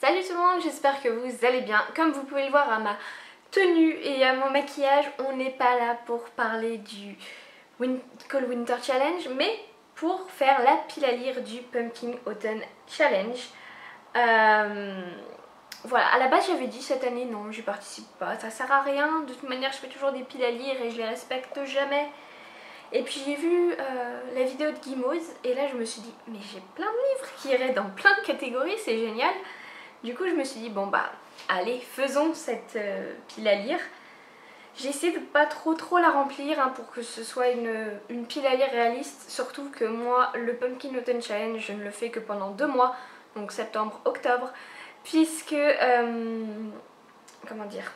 Salut tout le monde, j'espère que vous allez bien. Comme vous pouvez le voir à ma tenue et à mon maquillage, on n'est pas là pour parler du Cold Winter Challenge, mais pour faire la pile à lire du Pumpkin Autumn Challenge. Voilà, à la base j'avais dit cette année non, j'y participe pas, ça sert à rien, de toute manière je fais toujours des piles à lire et je les respecte jamais. Et puis j'ai vu la vidéo de Gimoz et là je me suis dit mais j'ai plein de livres qui iraient dans plein de catégories, c'est génial. Du coup je me suis dit bon bah allez faisons cette pile à lire. J'ai essayé de pas trop la remplir hein, pour que ce soit une pile à lire réaliste. Surtout que moi le Pumpkin Autumn Challenge je ne le fais que pendant 2 mois, donc septembre, octobre. Puisque, comment dire,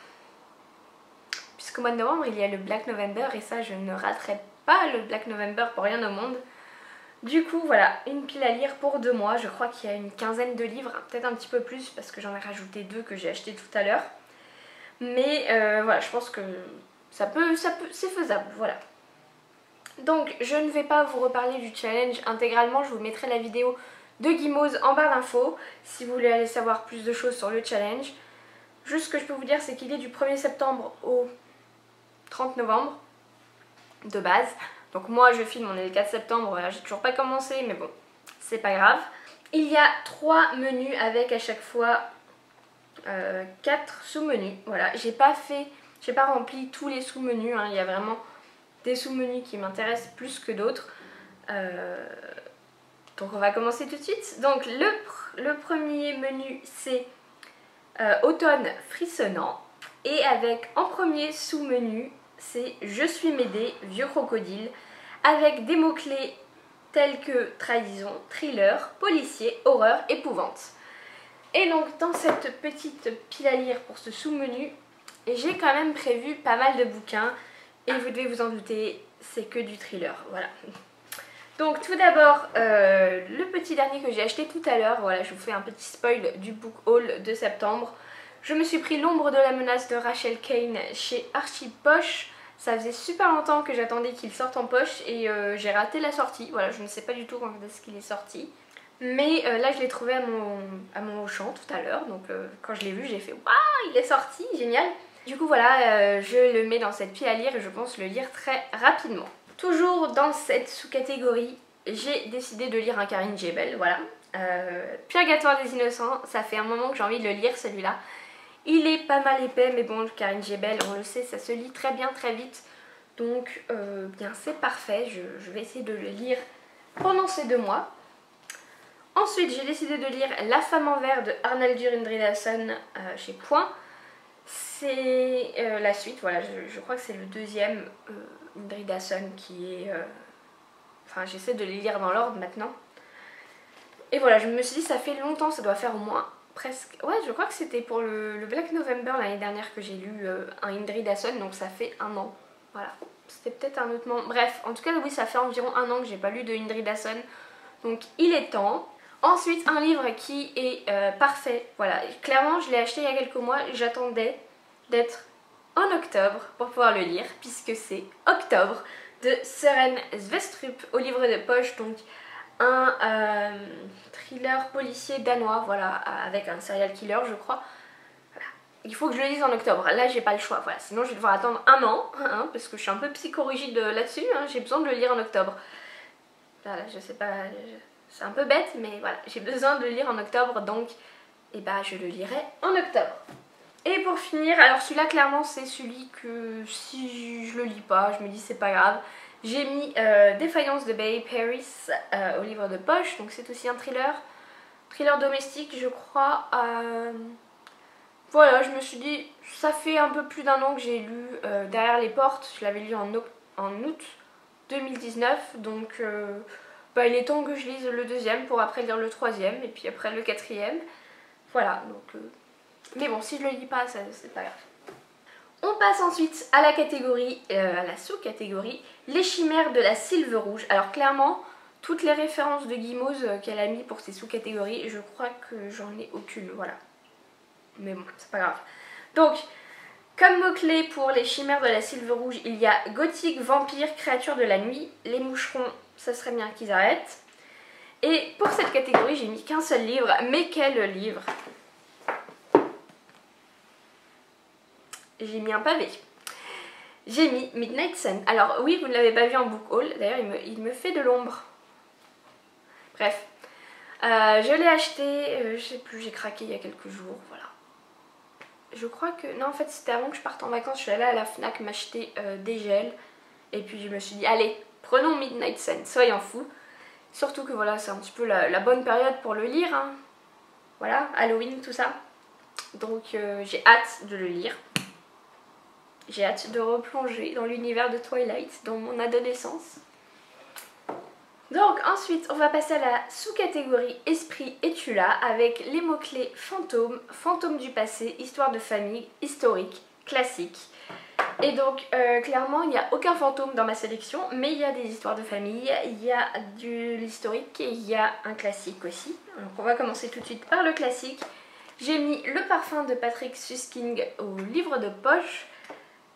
puisqu'au mois de novembre il y a le Black November et ça je ne raterai pas le Black November pour rien au monde. Du coup voilà, une pile à lire pour 2 mois, je crois qu'il y a une quinzaine de livres, peut-être un petit peu plus parce que j'en ai rajouté 2 que j'ai acheté tout à l'heure. Mais voilà, je pense que c'est faisable, voilà. Donc je ne vais pas vous reparler du challenge intégralement, je vous mettrai la vidéo de Gimoz en barre d'infos si vous voulez aller savoir plus de choses sur le challenge. Juste ce que je peux vous dire c'est qu'il est du 1er septembre au 30 novembre de base. Donc moi je filme, on est le 4 septembre, voilà, j'ai toujours pas commencé mais bon, c'est pas grave. Il y a 3 menus avec à chaque fois 4 sous-menus. Voilà, j'ai pas rempli tous les sous-menus, hein. Il y a vraiment des sous-menus qui m'intéressent plus que d'autres. Donc on va commencer tout de suite. Donc le premier menu c'est automne frissonnant. Et avec en premier sous-menu c'est je suis Médée, vieux crocodile. Avec des mots-clés tels que trahison, thriller, policier, horreur, épouvante. Et donc dans cette petite pile à lire pour ce sous-menu, j'ai quand même prévu pas mal de bouquins. Et vous devez vous en douter, c'est que du thriller, voilà. Donc tout d'abord, le petit dernier que j'ai acheté tout à l'heure, voilà, je vous fais un petit spoil du book haul de septembre. Je me suis pris L'ombre de la menace de Rachel Kane chez Archie Poche. Ça faisait super longtemps que j'attendais qu'il sorte en poche et j'ai raté la sortie. Voilà, je ne sais pas du tout quand est-ce qu'il est sorti. Mais là je l'ai trouvé à mon Auchan tout à l'heure, donc quand je l'ai vu j'ai fait waouh, il est sorti, génial. Du coup voilà, je le mets dans cette pile à lire et je pense le lire très rapidement. Toujours dans cette sous-catégorie, j'ai décidé de lire un Karine Jebel, voilà. Purgatoire des innocents, ça fait un moment que j'ai envie de le lire celui-là. Il est pas mal épais, mais bon, Karine Jebel, on le sait, ça se lit très bien, très vite. Donc, bien, c'est parfait, je vais essayer de le lire pendant ces 2 mois. Ensuite, j'ai décidé de lire La femme en verre de Arnaldur Indridason chez Point. C'est la suite, voilà, je crois que c'est le deuxième Indridason qui est... Enfin, j'essaie de les lire dans l'ordre maintenant. Et voilà, je me suis dit, ça fait longtemps, ça doit faire au moins presque... Ouais, je crois que c'était pour le Black November l'année dernière que j'ai lu un Indridason, donc ça fait 1 an. Voilà, c'était peut-être un autre moment. Bref, en tout cas, oui, ça fait environ 1 an que j'ai pas lu de Indridason, donc il est temps. Ensuite, un livre qui est parfait, voilà, clairement je l'ai acheté il y a quelques mois, j'attendais d'être en octobre pour pouvoir le lire, puisque c'est Octobre de Søren Svestrup au livre de poche, donc un thriller policier danois, voilà, avec un serial killer je crois. Voilà. Il faut que je le lise en octobre, là j'ai pas le choix, voilà, sinon je vais devoir attendre 1 an, hein, parce que je suis un peu psychorigide là-dessus, hein, j'ai besoin de le lire en octobre. Voilà, je sais pas... C'est un peu bête, mais voilà, j'ai besoin de le lire en octobre, donc eh ben, je le lirai en octobre. Et pour finir, alors celui-là clairement c'est celui que si je le lis pas, je me dis c'est pas grave. J'ai mis Défaillance de Bay Paris au livre de poche, donc c'est aussi un thriller domestique je crois. Voilà, je me suis dit, ça fait un peu plus d'1 an que j'ai lu Derrière les portes, je l'avais lu en août 2019, donc... bah, il est temps que je lise le 2e pour après lire le 3e et puis après le 4e. Voilà, donc... Mais bon, si je le lis pas, c'est pas grave. On passe ensuite à la catégorie, à la sous-catégorie, les chimères de la sylve rouge. Alors clairement, toutes les références de Gimoz qu'elle a mis pour ces sous-catégories, je crois que j'en ai aucune, voilà. Mais bon, c'est pas grave. Donc, comme mots-clés pour les chimères de la sylve rouge, il y a gothique, vampire, créature de la nuit, les moucherons, ça serait bien qu'ils arrêtent. Et pour cette catégorie, j'ai mis qu'un seul livre, mais quel livre! j'ai mis un pavé. J'ai mis Midnight Sun. Alors oui, vous ne l'avez pas vu en book haul, d'ailleurs il me fait de l'ombre. Bref, je l'ai acheté, je sais plus, j'ai craqué il y a quelques jours, voilà. Je crois que, non en fait c'était avant que je parte en vacances, je suis allée à la FNAC m'acheter des gels. Et puis je me suis dit, allez, prenons Midnight Sun, soyons fous. Surtout que voilà, c'est un petit peu la bonne période pour le lire, hein. Voilà, Halloween, tout ça. Donc j'ai hâte de le lire. J'ai hâte de replonger dans l'univers de Twilight, dans mon adolescence. Donc ensuite, on va passer à la sous-catégorie Esprit et Tula avec les mots-clés fantôme, fantôme du passé, histoire de famille, historique, classique. Et donc clairement, il n'y a aucun fantôme dans ma sélection, mais il y a des histoires de famille, il y a de l'historique et il y a un classique aussi. Donc on va commencer tout de suite par le classique. J'ai mis Le parfum de Patrick Süskind au livre de poche.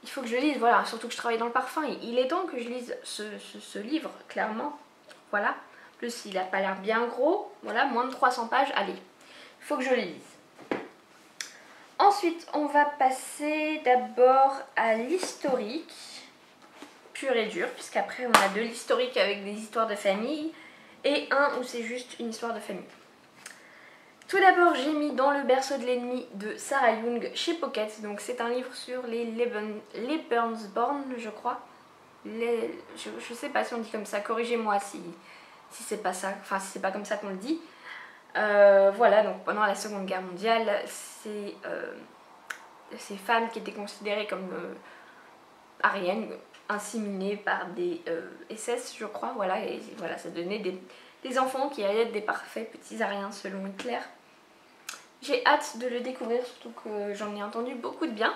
Il faut que je lise, voilà, surtout que je travaille dans le parfum. Il est temps que je lise ce livre, clairement. Voilà. En plus, il n'a pas l'air bien gros. Voilà, moins de 300 pages. Allez, il faut que je le lise. Ensuite, on va passer d'abord à l'historique. Pur et dur, puisqu'après, on a de l'historique avec des histoires de famille. Et un où c'est juste une histoire de famille. Tout d'abord, j'ai mis Dans le berceau de l'ennemi de Sarah Young chez Pocket. Donc c'est un livre sur les Lebensborn, je crois. Je sais pas si on dit comme ça, corrigez-moi si c'est pas ça, enfin si c'est pas comme ça qu'on le dit. Voilà, donc pendant la Seconde Guerre mondiale, ces femmes qui étaient considérées comme ariennes, inséminées par des SS, je crois, voilà, et voilà, ça donnait des enfants qui allaient être des parfaits petits ariens selon Hitler. J'ai hâte de le découvrir, surtout que j'en ai entendu beaucoup de bien.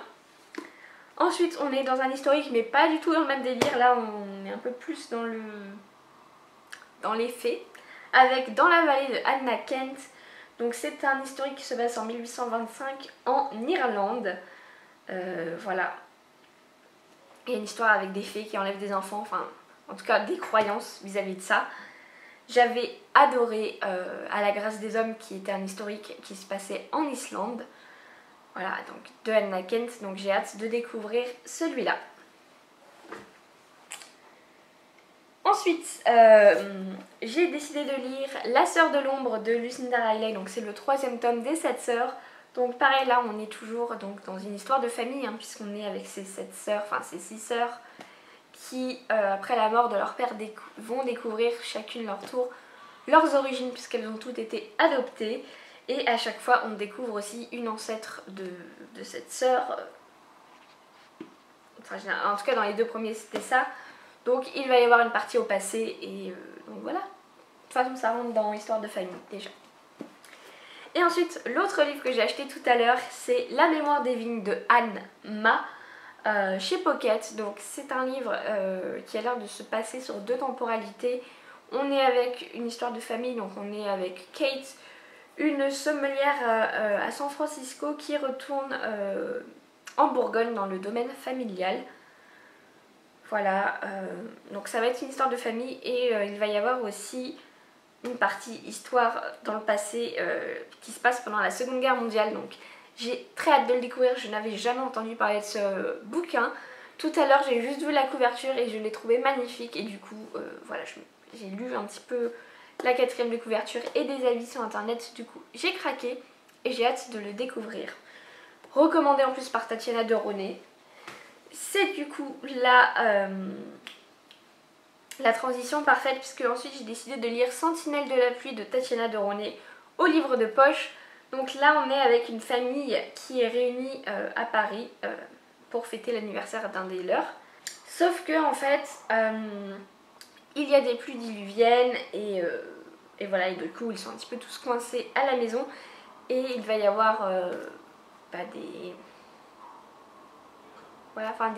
Ensuite, on est dans un historique, mais pas du tout dans le même délire. Là, on est un peu plus dans les faits. Avec Dans la vallée de Anna Kent. Donc c'est un historique qui se passe en 1825 en Irlande. Voilà. Il y a une histoire avec des fées qui enlèvent des enfants, enfin, en tout cas des croyances vis-à-vis de ça. J'avais adoré À la grâce des hommes, qui était un historique qui se passait en Islande. Voilà, donc de Anna Kent, donc j'ai hâte de découvrir celui-là. Ensuite, j'ai décidé de lire La sœur de l'ombre de Lucinda Riley, donc c'est le 3e tome des 7 sœurs. Donc pareil, là on est toujours donc, dans une histoire de famille, hein, puisqu'on est avec ces 7 sœurs, enfin ces 6 sœurs, qui après la mort de leur père vont découvrir chacune leur tour leurs origines, puisqu'elles ont toutes été adoptées. Et à chaque fois on découvre aussi une ancêtre de cette sœur. Enfin, en tout cas dans les 2 premiers c'était ça. Donc il va y avoir une partie au passé et donc voilà. De toute façon ça rentre dans Histoire de famille déjà. Et ensuite l'autre livre que j'ai acheté tout à l'heure, c'est La mémoire des vignes de Anne Ma chez Pocket. Donc c'est un livre qui a l'air de se passer sur 2 temporalités. On est avec une histoire de famille, donc on est avec Kate, une sommelière à San Francisco qui retourne en Bourgogne dans le domaine familial. Voilà, donc ça va être une histoire de famille et il va y avoir aussi une partie histoire dans le passé qui se passe pendant la Seconde Guerre mondiale. Donc j'ai très hâte de le découvrir, je n'avais jamais entendu parler de ce bouquin. Tout à l'heure j'ai juste vu la couverture et je l'ai trouvé magnifique et du coup voilà, j'ai lu un petit peu la 4e de couverture et des avis sur internet. Du coup j'ai craqué et j'ai hâte de le découvrir. Recommandé en plus par Tatiana de Ronet. C'est du coup la transition parfaite, puisque ensuite j'ai décidé de lire Sentinelle de la pluie de Tatiana de Ronet au livre de poche. Donc là on est avec une famille qui est réunie à Paris pour fêter l'anniversaire d'un des leurs. Sauf que en fait il y a des pluies diluviennes et voilà, et du coup ils sont un petit peu tous coincés à la maison et il va y avoir des... Voilà, enfin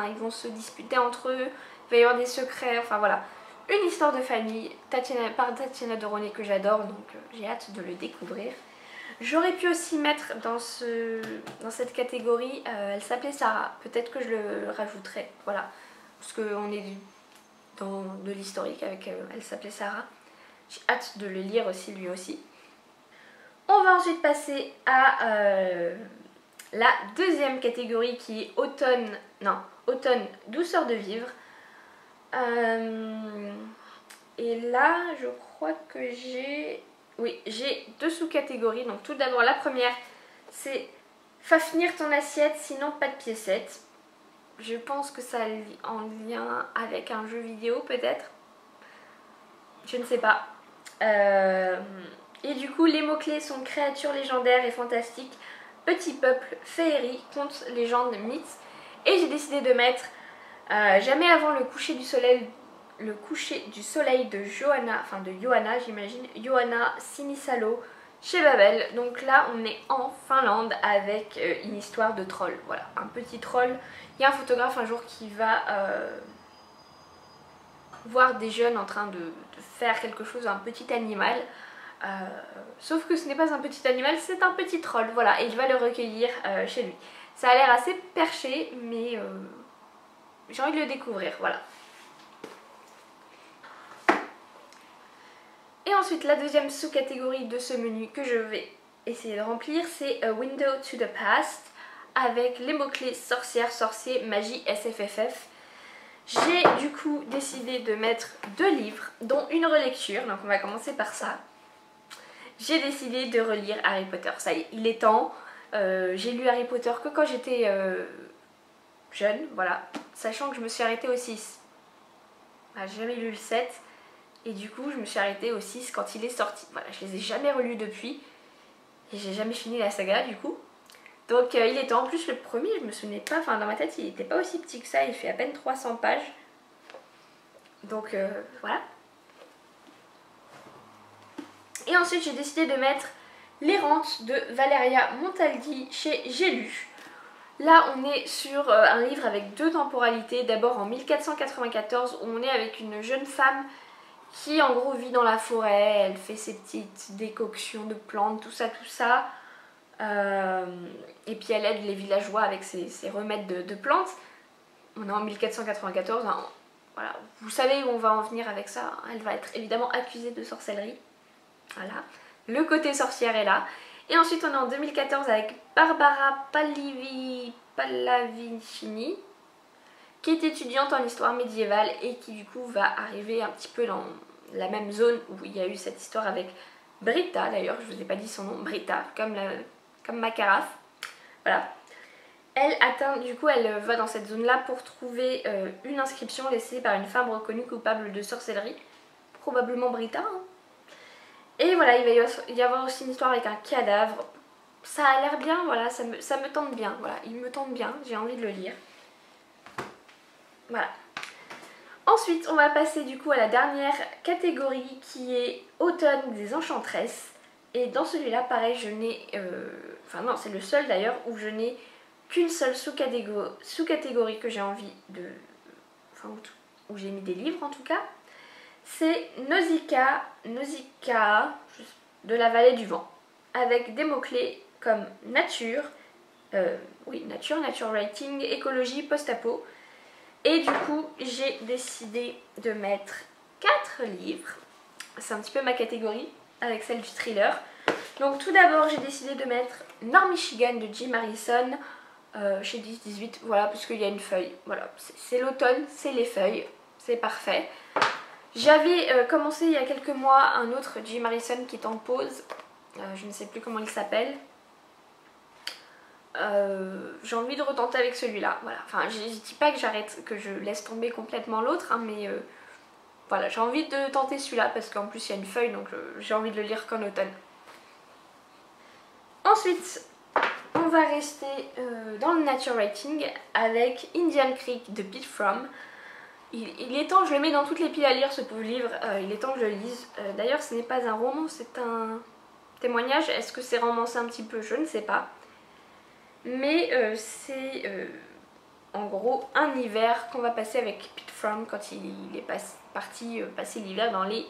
ils vont se disputer entre eux, il va y avoir des secrets, enfin voilà. Une histoire de famille par Tatiana de Ronet que j'adore, donc j'ai hâte de le découvrir. J'aurais pu aussi mettre dans cette catégorie, elle s'appelait Sarah, peut-être que je le rajouterai, voilà. Parce qu'on est dans de l'historique avec elle s'appelait Sarah. J'ai hâte de le lire aussi, lui aussi. On va ensuite passer à la deuxième catégorie qui est automne, douceur de vivre. Et là, je crois que j'ai deux sous-catégories. Donc tout d'abord, la première, c'est fafnir ton assiette, sinon pas de piécettes. Je pense que ça est en lien avec un jeu vidéo peut-être. Je ne sais pas. Et du coup, les mots-clés sont créatures légendaires et fantastiques, petit peuple, féerie, contes, légendes, mythes. Et j'ai décidé de mettre jamais avant le coucher du soleil de Johanna j'imagine, Johanna Sinisalo chez Babel. Donc là on est en Finlande avec une histoire de troll, voilà, un petit troll. Il y a un photographe un jour qui va voir des jeunes en train de faire quelque chose à un petit animal, sauf que ce n'est pas un petit animal, c'est un petit troll, voilà, et il va le recueillir chez lui. Ça a l'air assez perché, mais j'ai envie de le découvrir, voilà. Et ensuite, la deuxième sous-catégorie de ce menu que je vais essayer de remplir, c'est A Window to the Past, avec les mots-clés sorcière, sorcier, magie, SFFF. J'ai du coup décidé de mettre 2 livres, dont une relecture, donc on va commencer par ça. J'ai décidé de relire Harry Potter, ça y est, il est temps. J'ai lu Harry Potter que quand j'étais jeune, voilà, sachant que je me suis arrêtée au 6. J'ai jamais lu le 7. Et du coup, je me suis arrêtée au 6 quand il est sorti. Voilà, je les ai jamais relus depuis. Et j'ai jamais fini la saga du coup. Donc il est temps. En plus, le premier, je me souvenais pas. Enfin, dans ma tête, il n'était pas aussi petit que ça. Il fait à peine 300 pages. Donc voilà. Et ensuite, j'ai décidé de mettre L'Errante de Valeria Montaldi chez J'ai lu. Là, on est sur un livre avec 2 temporalités. D'abord en 1494, où on est avec une jeune femme qui en gros vit dans la forêt, elle fait ses petites décoctions de plantes, tout ça. Et puis elle aide les villageois avec ses remèdes de plantes. On est en 1494, hein, voilà. Vous savez où on va en venir avec ça. Elle va être évidemment accusée de sorcellerie. Voilà, le côté sorcière est là. Et ensuite on est en 2014 avec Barbara Pallavicini, qui est étudiante en histoire médiévale et qui du coup va arriver un petit peu dans la même zone où il y a eu cette histoire avec Britta. D'ailleurs, je vous ai pas dit son nom, Britta, comme ma carafe. Voilà. Elle va dans cette zone-là pour trouver une inscription laissée par une femme reconnue coupable de sorcellerie. Probablement Britta. Hein. Et voilà, il va y avoir aussi une histoire avec un cadavre. Ça a l'air bien, voilà, ça me tente bien. Voilà, il me tente bien, j'ai envie de le lire. Voilà. Ensuite, on va passer du coup à la dernière catégorie qui est Automne des Enchantresses. Et dans celui-là, pareil, je n'ai... Enfin non, c'est le seul d'ailleurs où je n'ai qu'une seule sous-catégorie que j'ai envie de... Enfin, où j'ai mis des livres en tout cas. C'est Nausicaa de la Vallée du Vent. Avec des mots-clés comme nature, nature writing, écologie, post-apo. Et du coup, j'ai décidé de mettre 4 livres. C'est un petit peu ma catégorie avec celle du thriller. Donc tout d'abord, j'ai décidé de mettre Nord Michigan de Jim Harrison chez 10-18. Voilà, parce qu'il y a une feuille. Voilà, c'est l'automne, c'est les feuilles. C'est parfait. J'avais commencé il y a quelques mois un autre Jim Harrison qui est en pause. Je ne sais plus comment il s'appelle. J'ai envie de retenter avec celui-là, voilà. Enfin, je dis pas que j'arrête, que je laisse tomber complètement l'autre, hein, mais voilà, j'ai envie de tenter celui-là parce qu'en plus il y a une feuille, donc j'ai envie de le lire qu'en automne. Ensuite, on va rester dans le nature writing avec Indian Creek de Pete Fromm. Il est temps, je le mets dans toutes les piles à lire ce pauvre livre, il est temps que je le lise. D'ailleurs, ce n'est pas un roman, c'est un témoignage. Est-ce que c'est romancé un petit peu? Je ne sais pas. Mais c'est en gros un hiver qu'on va passer avec Pete Fromm quand il est parti passer l'hiver dans les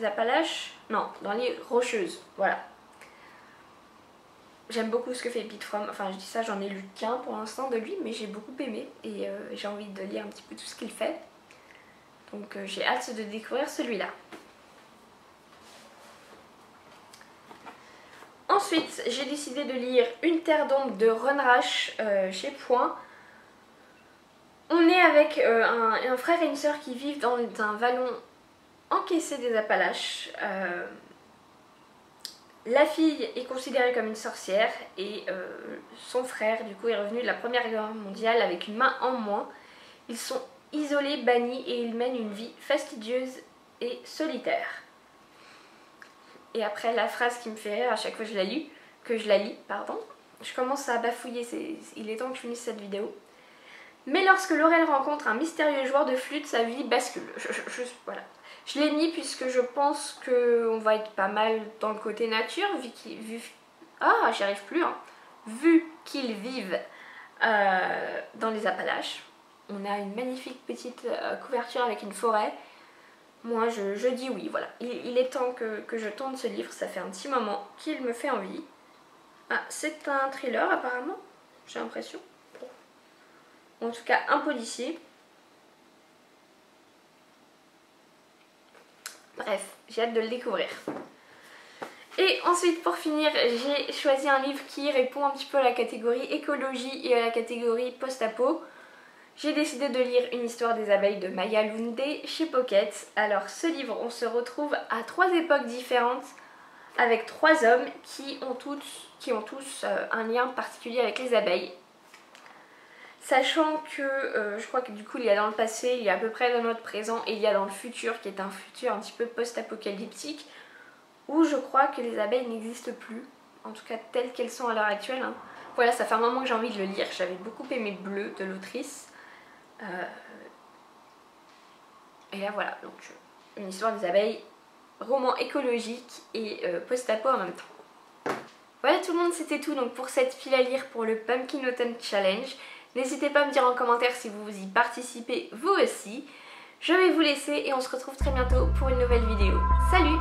Appalaches, non, dans les Rocheuses, voilà. J'aime beaucoup ce que fait Pete Fromm, enfin je dis ça, j'en ai lu qu'un pour l'instant de lui, mais j'ai beaucoup aimé et j'ai envie de lire un petit peu tout ce qu'il fait. Donc j'ai hâte de découvrir celui-là. Ensuite, j'ai décidé de lire Une terre d'ombre de Ron Rash chez Point. On est avec un frère et une sœur qui vivent dans un vallon encaissé des Appalaches. La fille est considérée comme une sorcière et son frère du coup est revenu de la Première Guerre mondiale avec une main en moins. Ils sont isolés, bannis et ils mènent une vie fastidieuse et solitaire. Et après la phrase qui me fait rire à chaque fois que je la lis, je commence à bafouiller, il est temps que je finisse cette vidéo. Mais lorsque Laurel rencontre un mystérieux joueur de flûte, sa vie bascule. Voilà. Je l'ai mis puisque je pense qu'on va être pas mal dans le côté nature, vu qu'ils vivent dans les Appalaches. On a une magnifique petite couverture avec une forêt. Moi je dis oui, voilà. Il est temps que je tourne ce livre, ça fait un petit moment qu'il me fait envie. Ah, c'est un thriller apparemment, j'ai l'impression. En tout cas un policier. Bref, j'ai hâte de le découvrir. Et ensuite pour finir, j'ai choisi un livre qui répond un petit peu à la catégorie écologie et à la catégorie post-apo. J'ai décidé de lire Une histoire des abeilles de Maya Lunde chez Pocket. Alors ce livre, on se retrouve à 3 époques différentes avec 3 hommes qui ont tous un lien particulier avec les abeilles. Sachant que je crois que du coup il y a dans le passé, il y a à peu près dans notre présent et il y a dans le futur qui est un futur un petit peu post-apocalyptique où je crois que les abeilles n'existent plus, en tout cas telles qu'elles sont à l'heure actuelle. Hein. Voilà, ça fait un moment que j'ai envie de le lire, j'avais beaucoup aimé Bleu de l'autrice. Et là voilà, donc Une histoire des abeilles, roman écologique et post-apo en même temps. Voilà tout le monde, c'était tout donc pour cette file à lire pour le Pumpkin Autumn Challenge. N'hésitez pas à me dire en commentaire si vous y participez vous aussi. Je vais vous laisser et on se retrouve très bientôt pour une nouvelle vidéo. Salut!